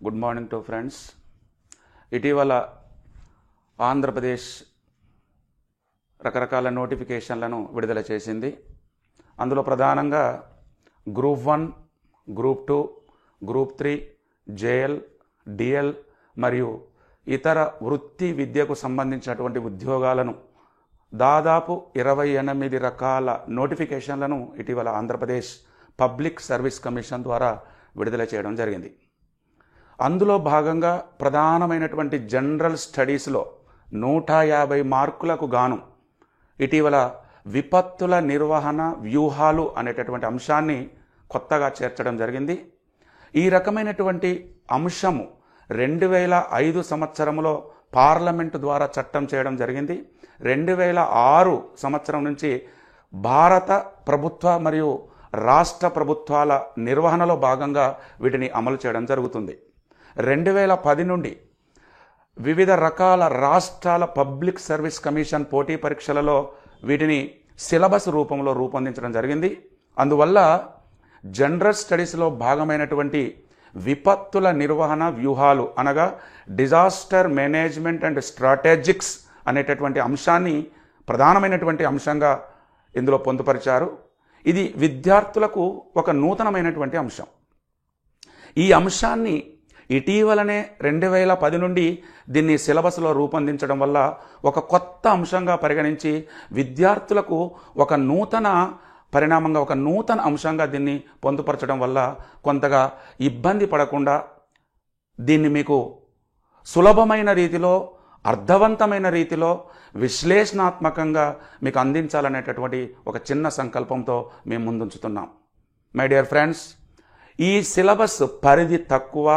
Good morning to friends. ఇటీవల ఆంధ్రప్రదేశ్ రకరకాల నోటిఫికేషన్లను విడుదల చేసింది. అందులో ప్రధానంగా group 1, group 2, group 3, JL, DL మరియు ఇతర వృత్తి విద్యకు సంబంధించినటువంటి ఉద్యోగాలను దాదాపు 28 రకాల నోటిఫికేషన్లను ఇటీవల ఆంధ్రప్రదేశ్ పబ్లిక్ సర్వీస్ కమిషన్ ద్వారా విడుదల చేయడం జరిగింది. అందులో భాగంగా ప్రధానమైనటువంటి జనరల్ స్టడీస్లో 150 మార్కులకు గాను ఇటీవల విపత్తుల నిర్వహణ వ్యూహాలు అనేటటువంటి అంశాన్ని కొత్తగా చేర్చడం జరిగింది. ఈ రకమైనటువంటి అంశము 2005 సంవత్సరంలో పార్లమెంటు ద్వారా చట్టం చేయడం జరిగింది. 2006 సంవత్సరం నుంచి భారత ప్రభుత్వ మరియు రాష్ట్ర ప్రభుత్వాల నిర్వహణలో భాగంగా వీటిని అమలు చేయడం జరుగుతుంది. 2010 నుండి వివిధ రకాల రాష్ట్రాల పబ్లిక్ సర్వీస్ కమిషన్ పోటీ పరీక్షలలో వీటిని సిలబస్ రూపంలో రూపొందించడం జరిగింది. అందువల్ల జనరల్ స్టడీస్లో భాగమైనటువంటి విపత్తుల నిర్వహణ వ్యూహాలు అనగా డిజాస్టర్ మేనేజ్మెంట్ అండ్ స్ట్రాటజిక్స్ అనేటటువంటి అంశాన్ని ప్రధానమైనటువంటి అంశంగా ఇందులో పొందుపరిచారు. ఇది విద్యార్థులకు ఒక నూతనమైనటువంటి అంశం. ఈ అంశాన్ని ఇటీవలనే 2010 నుండి దీన్ని సిలబస్లో రూపొందించడం వల్ల ఒక కొత్త అంశంగా పరిగణించి విద్యార్థులకు ఒక నూతన పరిణామంగా ఒక నూతన అంశంగా దీన్ని పొందుపరచడం వల్ల కొంతగా ఇబ్బంది పడకుండా దీన్ని మీకు సులభమైన రీతిలో అర్థవంతమైన రీతిలో విశ్లేషణాత్మకంగా మీకు అందించాలనేటటువంటి ఒక చిన్న సంకల్పంతో మేము ముందుంచుతున్నాం. మై డియర్ ఫ్రెండ్స్, ఈ సిలబస్ పరిధి తక్కువ,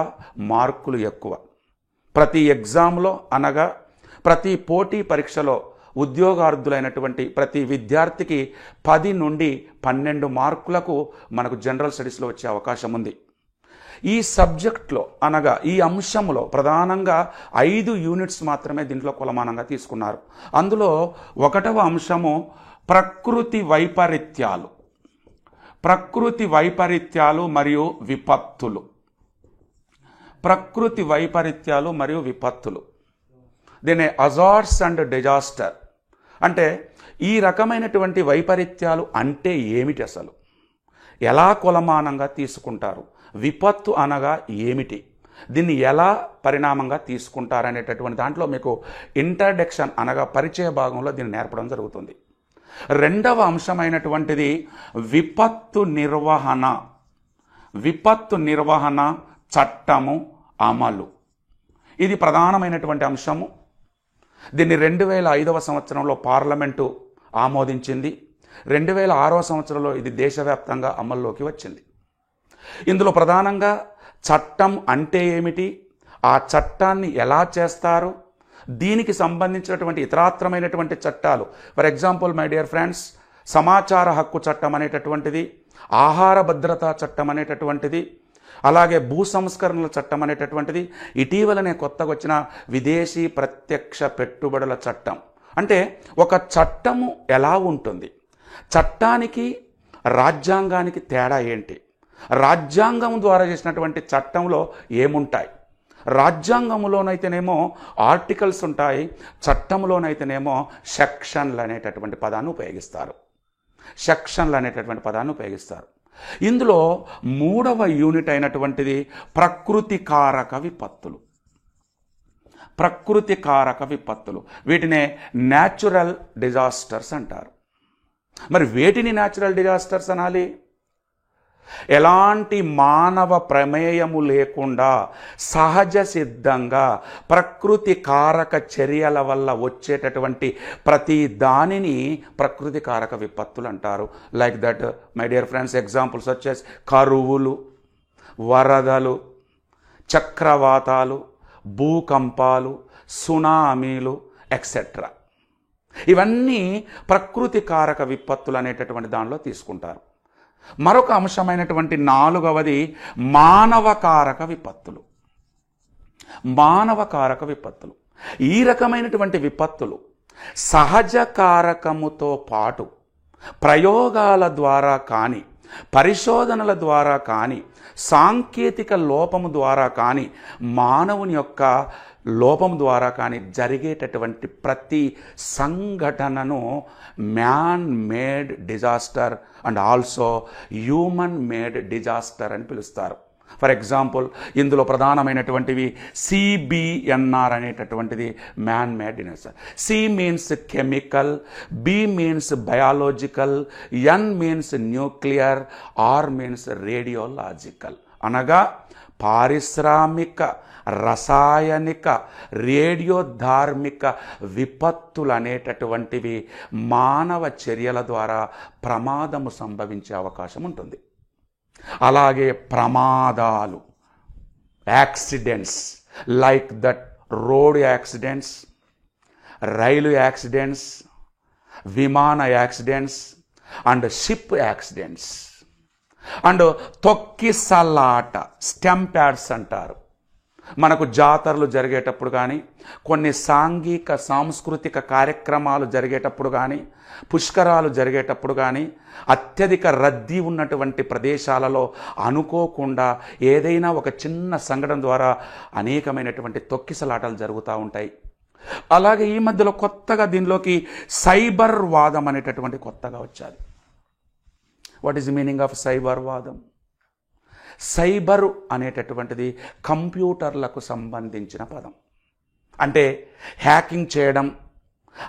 మార్కులు ఎక్కువ. ప్రతి ఎగ్జామ్లో అనగా ప్రతి పోటీ పరీక్షలో ఉద్యోగార్థులైనటువంటి ప్రతి విద్యార్థికి 10 నుండి 12 మార్కులకు మనకు జనరల్ స్టడీస్లో వచ్చే అవకాశం ఉంది. ఈ సబ్జెక్ట్లో అనగా ఈ అంశంలో ప్రధానంగా 5 యూనిట్స్ మాత్రమే దీంట్లో కొలమానంగా తీసుకున్నారు. అందులో 1వ అంశము ప్రకృతి వైపరీత్యాలు. ప్రకృతి వైపరీత్యాలు మరియు విపత్తులు. ప్రకృతి వైపరీత్యాలు మరియు విపత్తులు, దీన్ని అజార్ట్స్ అండ్ డిజాస్టర్ అంటే ఈ రకమైనటువంటి వైపరీత్యాలు అంటే ఏమిటి, అసలు ఎలా కొలమానంగా తీసుకుంటారు, విపత్తు అనగా ఏమిటి, దీన్ని ఎలా పరిణామంగా తీసుకుంటారనేటటువంటి దాంట్లో మీకు ఇంట్రడక్షన్ అనగా పరిచయ భాగంలో దీన్ని నేర్పడం జరుగుతుంది. 2వ అంశమైనటువంటిది విపత్తు నిర్వహణ. విపత్తు నిర్వహణ చట్టము అమలు, ఇది ప్రధానమైనటువంటి అంశము. దీన్ని 2005 సంవత్సరంలో పార్లమెంటు ఆమోదించింది. 2006 సంవత్సరంలో ఇది దేశవ్యాప్తంగా అమల్లోకి వచ్చింది. ఇందులో ప్రధానంగా చట్టం అంటే ఏమిటి, ఆ చట్టాన్ని ఎలా చేస్తారు, దీనికి సంబంధించినటువంటి ఇతరాత్రమైనటువంటి చట్టాలు, for example my dear friends, సమాచార హక్కు చట్టం అనేటటువంటిది, ఆహార భద్రతా చట్టం అనేటటువంటిది, అలాగే భూ సంస్కరణల చట్టం అనేటటువంటిది, ఇటీవలనే కొత్తగా వచ్చిన విదేశీ ప్రత్యక్ష పెట్టుబడుల చట్టం. అంటే ఒక చట్టము ఎలా ఉంటుంది, చట్టానికి రాజ్యాంగానికి తేడా ఏంటి, రాజ్యాంగం ద్వారా చేసినటువంటి చట్టంలో ఏముంటాయి, రాజ్యాంగంలోనైతేనేమో ఆర్టికల్స్ ఉంటాయి, చట్టంలోనైతేనేమో సెక్షన్లు అనేటటువంటి పదాన్ని ఉపయోగిస్తారు. సెక్షన్లు అనేటటువంటి పదాన్ని ఉపయోగిస్తారు. ఇందులో 3వ యూనిట్ అయినటువంటిది ప్రకృతి కారక విపత్తులు. ప్రకృతి కారక విపత్తులు, వీటినే న్యాచురల్ డిజాస్టర్స్ అంటారు. మరి వేటిని న్యాచురల్ డిజాస్టర్స్ అనాలి? ఎలాంటి మానవ ప్రమేయము లేకుండా సహజ సిద్ధంగా ప్రకృతి కారక చర్యల వల్ల వచ్చేటటువంటి ప్రతి దానిని ప్రకృతి కారక విపత్తులు అంటారు. Like that my dear friends, examples వచ్చేసి కరువులు, వరదలు, చక్రవాతాలు, భూకంపాలు, సునామీలు ఎక్సెట్రా. ఇవన్నీ ప్రకృతి కారక విపత్తులు అనేటటువంటి దానిలో తీసుకుంటారు. మరొక అంశమైనటువంటి 4వది మానవకారక విపత్తులు. మానవకారక విపత్తులు, ఈ రకమైనటువంటి విపత్తులు సహజ కారకముతో పాటు ప్రయోగాల ద్వారా కానీ పరిశోధనల ద్వారా కానీ సాంకేతిక లోపము ద్వారా కానీ మానవుని యొక్క లోపం ద్వారా కానీ జరిగేటటువంటి ప్రతి సంఘటనను man made disaster and also human made disaster అని పిలుస్తారు. ఫర్ ఎగ్జాంపుల్ ఇందులో ప్రధానమైనటువంటివి సిబిఎన్ఆర్ అనేటటువంటిది man made disaster. C means chemical, B means biological, N means nuclear, R means radiological. అనగా పారిశ్రామిక, రసాయనిక, రేడియోధార్మిక విపత్తులు అనేటటువంటివి మానవ చర్యల ద్వారా ప్రమాదము సంభవించే అవకాశం ఉంటుంది. అలాగే ప్రమాదాలు, accidents like that road accidents, రైలు యాక్సిడెంట్స్, విమాన accidents and ship accidents and తొక్కిసలాట, స్టంప్యాడ్స్ అంటారు. మనకు జాతరలు జరిగేటప్పుడు కానీ, కొన్ని సాంఘిక సాంస్కృతిక కార్యక్రమాలు జరిగేటప్పుడు కానీ, పుష్కరాలు జరిగేటప్పుడు కానీ, అత్యధిక రద్దీ ఉన్నటువంటి ప్రదేశాలలో అనుకోకుండా ఏదైనా ఒక చిన్న సంఘటన ద్వారా అనేకమైనటువంటి తొక్కిసలాటలు జరుగుతూ ఉంటాయి. అలాగే ఈ మధ్యలో కొత్తగా దీనిలోకి సైబర్ వాదం అనేటటువంటి కొత్తగా వచ్చాది. What is the meaning of cyber వాదం? సైబరు అనేటటువంటిది కంప్యూటర్లకు సంబంధించిన పదం. అంటే హ్యాకింగ్ చేయడం,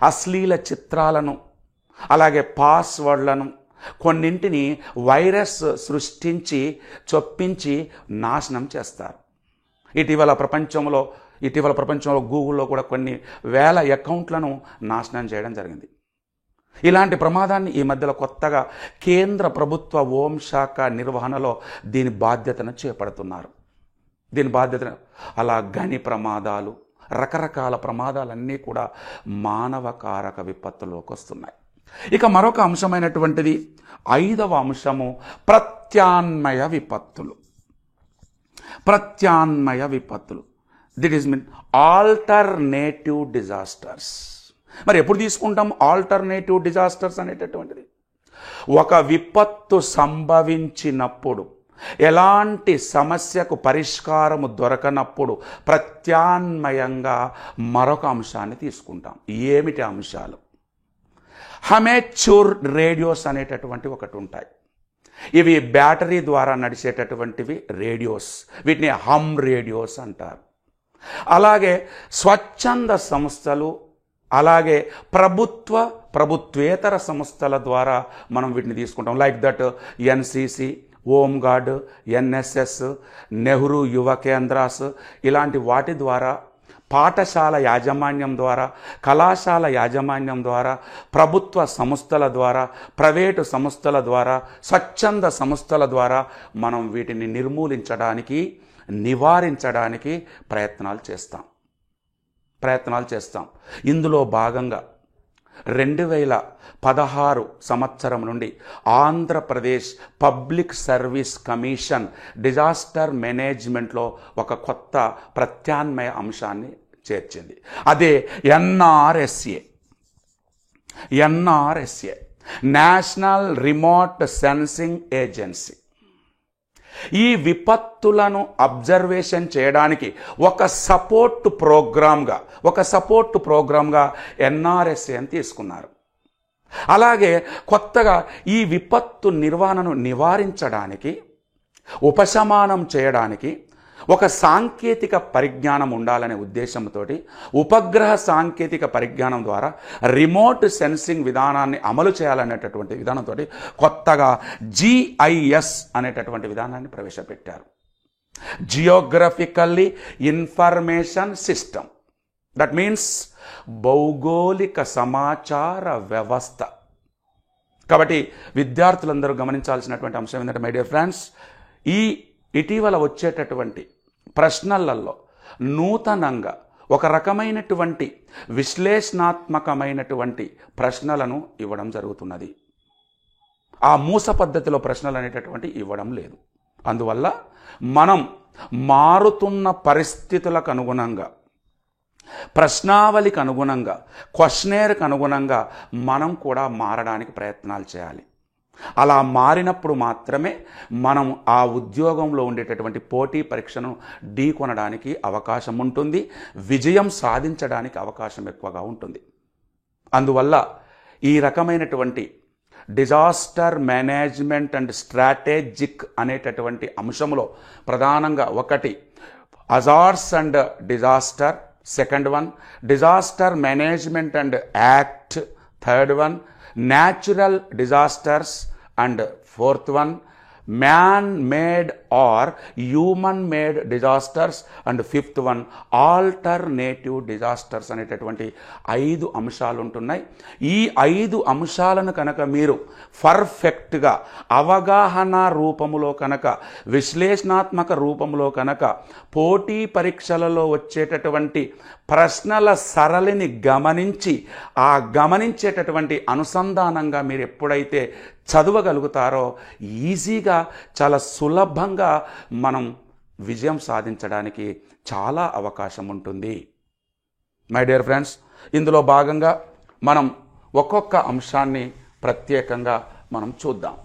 అశ్లీల చిత్రాలను, అలాగే పాస్వర్డ్లను, కొన్నింటిని వైరస్ సృష్టించి చొప్పించి నాశనం చేస్తారు. ఇటీవల ప్రపంచంలో గూగుల్లో కూడా కొన్ని వేల అకౌంట్లను నాశనం చేయడం జరిగింది. ఇలాంటి ప్రమాదాన్ని ఈ మధ్యలో కొత్తగా కేంద్ర ప్రభుత్వ హోంశాఖ నిర్వహణలో దీని బాధ్యతను చేపడుతున్నారు. అలా గని ప్రమాదాలు, రకరకాల ప్రమాదాలన్నీ కూడా మానవ కారక విపత్తులోకి వస్తున్నాయి. ఇక మరొక అంశమైనటువంటిది 5వ అంశము ప్రత్యామ్నాయ విపత్తులు. దిట్ ఈస్ మీన్ ఆల్టర్నేటివ్ డిజాస్టర్స్. మరి ఎప్పుడు తీసుకుంటాం ఆల్టర్నేటివ్ డిజాస్టర్స్ అనేటటువంటిది? ఒక విపత్తు సంభవించినప్పుడు, ఎలాంటి సమస్యకు పరిష్కారము దొరకనప్పుడు ప్రత్యామ్నాయంగా మరొక అంశాన్ని తీసుకుంటాం. ఏమిటి అంశాలు? అమేచ్యూర్ రేడియోస్ అనేటటువంటి ఒకటి ఉంటాయి. ఇవి బ్యాటరీ ద్వారా నడిచేటటువంటివి రేడియోస్. వీటిని హమ్ రేడియోస్ అంటారు. అలాగే స్వచ్ఛంద సంస్థలు, అలాగే ప్రభుత్వేతర సంస్థల ద్వారా మనం వీటిని తీసుకుంటాం. Like that NCC, home guard, NSS, Nehru యువ కేంద్రాస్, ఇలాంటి వాటి ద్వారా, పాఠశాల యాజమాన్యం ద్వారా, కళాశాల యాజమాన్యం ద్వారా, ప్రభుత్వ సంస్థల ద్వారా, ప్రైవేటు సంస్థల ద్వారా, స్వచ్ఛంద సంస్థల ద్వారా మనం వీటిని నిర్మూలించడానికి, నివారించడానికి ప్రయత్నాలు చేస్తాం. ఇందులో భాగంగా 2016 సంవత్సరం నుండి Andhra Pradesh public service commission disaster మేనేజ్మెంట్లో ఒక కొత్త ప్రత్యామ్నాయ అంశాన్ని చేర్చింది. అదే NRSA, national remote sensing agency. ఈ విపత్తులను అబ్జర్వేషన్ చేయడానికి ఒక సపోర్ట్ ప్రోగ్రామ్గా ఎన్ఆర్ఎస్ఏ అని తీసుకున్నారు. అలాగే కొత్తగా ఈ విపత్తు నిర్వహణను నివారించడానికి, ఉపశమనం చేయడానికి ఒక సాంకేతిక పరిజ్ఞానం ఉండాలనే ఉద్దేశంతో ఉపగ్రహ సాంకేతిక పరిజ్ఞానం ద్వారా రిమోట్ సెన్సింగ్ విధానాన్ని అమలు చేయాలనేటటువంటి విధానంతో కొత్తగా GIS అనేటటువంటి విధానాన్ని ప్రవేశపెట్టారు. Geographically information system. That means భౌగోళిక సమాచార వ్యవస్థ. కాబట్టి విద్యార్థులందరూ గమనించాల్సినటువంటి అంశం ఏంటంటే, మై డియర్ ఫ్రెండ్స్, ఈ ఇటీవల వచ్చేటటువంటి ప్రశ్నలలో నూతనంగా ఒక రకమైనటువంటి విశ్లేషణాత్మకమైనటువంటి ప్రశ్నలను ఇవ్వడం జరుగుతున్నది. ఆ మూస పద్ధతిలో ప్రశ్నలు అనేటటువంటి ఇవ్వడం లేదు. అందువల్ల మనం మారుతున్న పరిస్థితులకు అనుగుణంగా, ప్రశ్నావళికి అనుగుణంగా, క్వశ్చనేర్కి అనుగుణంగా మనం కూడా మారడానికి ప్రయత్నాలు చేయాలి. అలా మారినప్పుడు మాత్రమే మనం ఆ ఉద్యోగంలో ఉండేటటువంటి పోటీ పరీక్షను ఢీకొనడానికి అవకాశం ఉంటుంది, విజయం సాధించడానికి అవకాశం ఎక్కువగా ఉంటుంది. అందువల్ల ఈ రకమైనటువంటి డిజాస్టర్ మేనేజ్మెంట్ అండ్ స్ట్రాటజిక్ అనేటటువంటి అంశంలో ప్రధానంగా ఒకటి hazards and disaster, second one disaster management and act, third one natural disasters and fourth one man made or human made disasters and fifth one alternative disasters అనేటటువంటి 5 అంశాలు ఉంటున్నాయి. ఈ 5 అంశాలను కనుక మీరు పర్ఫెక్ట్గా అవగాహన రూపములో కనుక, విశ్లేషణాత్మక రూపంలో కనుక పోటీ పరీక్షలలో వచ్చేటటువంటి ప్రశ్నల సరళిని గమనించి ఆ గమనించేటటువంటి అనుసంధానంగా మీరు ఎప్పుడైతే చదవగలుగుతారో ఈజీగా, చాలా సులభంగా మనం విజయం సాధించడానికి చాలా అవకాశం ఉంటుంది. మై డియర్ ఫ్రెండ్స్, ఇందులో భాగంగా మనం ఒక్కొక్క అంశాన్ని ప్రత్యేకంగా మనం చూద్దాం.